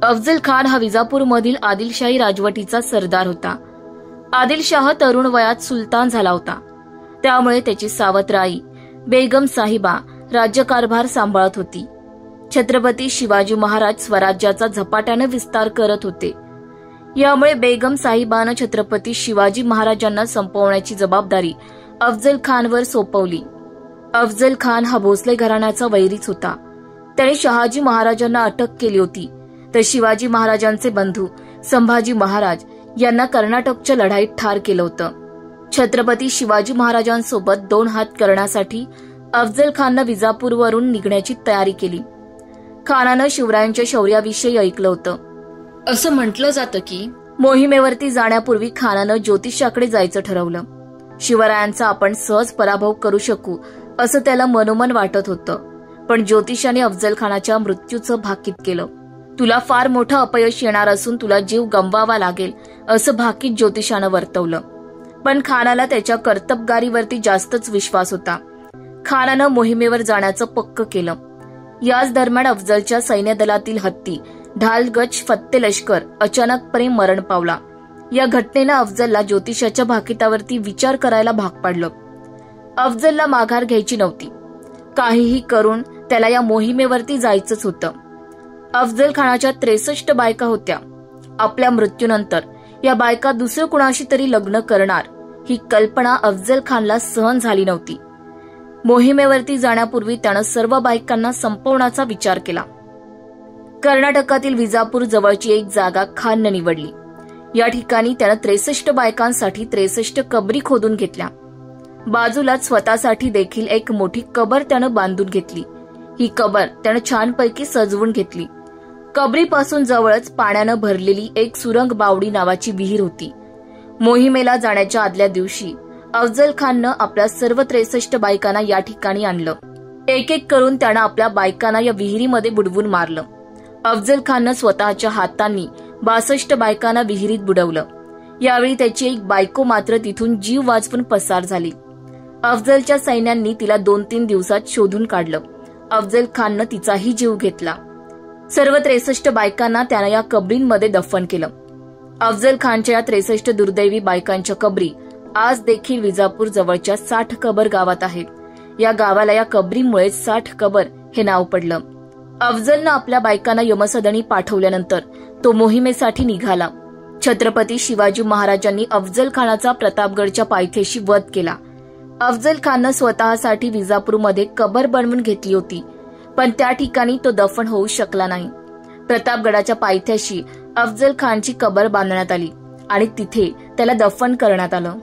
अफजल खान हा विजापूरमधील आदिलशाही राजवटीचा सरदार होता. आदिलशाह तरुण वयात सुलतान झाला होता. त्यामुळे त्याची सावत्र आई बेगम साहिबा राज्यकारभार सांभाळत होती. छत्रपती शिवाजी महाराज स्वराज्याचा झपाट्याने विस्तार करत होते. यामुळे बेगम साहिबानं छत्रपती शिवाजी महाराजांना संपवण्याची जबाबदारी अफजल खानवर सोपवली. अफजल खान हा भोसले घराण्याचा वैरीच होता. त्याने शहाजी महाराजांना अटक केली होती, तर शिवाजी महाराजांचे बंधू संभाजी महाराज यांना कर्नाटकच्या लढाईत ठार केलं होतं. छत्रपती शिवाजी महाराजांसोबत दोन हात करण्यासाठी अफजल खाननं विजापूरवरून निघण्याची तयारी केली. खानानं शिवरायांच्या शौर्याविषयी ऐकलं होतं. असं म्हटलं जातं की मोहिमेवरती जाण्यापूर्वी खानानं ज्योतिषाकडे जायचं ठरवलं. शिवरायांचा आपण सहज पराभव करू शकू असं त्याला मनोमन वाटत होतं. पण ज्योतिषाने अफजल खानाच्या मृत्यूचं भाकीत केलं. तुला फार मोठं अपयश येणार असून तुला जीव गमवावा लागेल असं भाकीत ज्योतिषानं वर्तवलं. पण खानाला त्याच्या कर्तबगारीवरती जास्तच विश्वास होता. खानानं मोहिमेवर जाण्याचं पक्क केलं. याच दरम्यान अफजलच्या सैन्यदलातील हत्ती ढालगच फत्ते लष्कर अचानकपणे मरण पावला. या घटनेनं अफजलला ज्योतिषाच्या भाकितावरती विचार करायला भाग पाडलं. अफजलला माघार घ्यायची नव्हती. काहीही करून त्याला या मोहिमेवरती जायचंच होतं. अफजल खानाच्या 63 बायका होत्या. आपल्या मृत्यूनंतर या बायका दुसरं कुणाशी तरी लग्न करणार ही कल्पना अफजल खानला सहन झाली नव्हती. मोहिमेवरती जाण्यापूर्वी त्यानं सर्व बायकांना संपवण्याचा विचार केला. कर्नाटकातील विजापूर जवळची एक जागा खाननं निवडली. या ठिकाणी त्यानं 63 बायकांसाठी 63 कबरी खोदून घेतल्या. बाजूलाच स्वतःसाठी देखील एक मोठी कबर त्यानं बांधून घेतली. ही कबर त्यानं छानपैकी सजवून घेतली. कबरीपासून जवळच पाण्यानं भरलेली एक सुरंग बावडी नावाची विहीर होती. मोहिमेला जाण्याच्या आदल्या दिवशी अफजल खाननं आपल्या सर्व 63 बायकांना या ठिकाणी आणलं. एक एक करून त्यानं आपल्या बायकांना या विहिरीमध्ये बुडवून मारलं. अफजल खाननं स्वतःच्या हातांनी 62 बायकांना विहिरीत बुडवलं. यावेळी त्याची एक बायको मात्र तिथून जीव वाचवून पसार झाली. अफजलच्या सैन्यांनी तिला 2-3 दिवसात शोधून काढलं. अफजल खाननं तिचाही जीव घेतला. सर्व 63 बायकांना त्यानं या कबरींमध्ये दफन केलं. अफजल खानच्या या 63 दुर्दैवी बायकांच्या कबरी आज देखील विजापूर जवळच्या 60 कबर गावात आहेत. या गावाला या कबरीमुळे 60 कबर हे नाव पडलं. अफजलनं आपल्या बायकांना यमसदनी पाठवल्यानंतर तो मोहिमेसाठी निघाला. छत्रपती शिवाजी महाराजांनी अफजल खानाचा प्रतापगडच्या पायथ्याशी वध केला. अफजल खाननं स्वतःसाठी विजापूरमध्ये कबर बनवून घेतली होती, पण त्या ठिकाणी तो दफन होऊ शकला नाही. प्रतापगडाच्या पायथ्याशी अफजल खानची कबर बांधण्यात आली आणि तिथे त्याला दफन करण्यात आलं.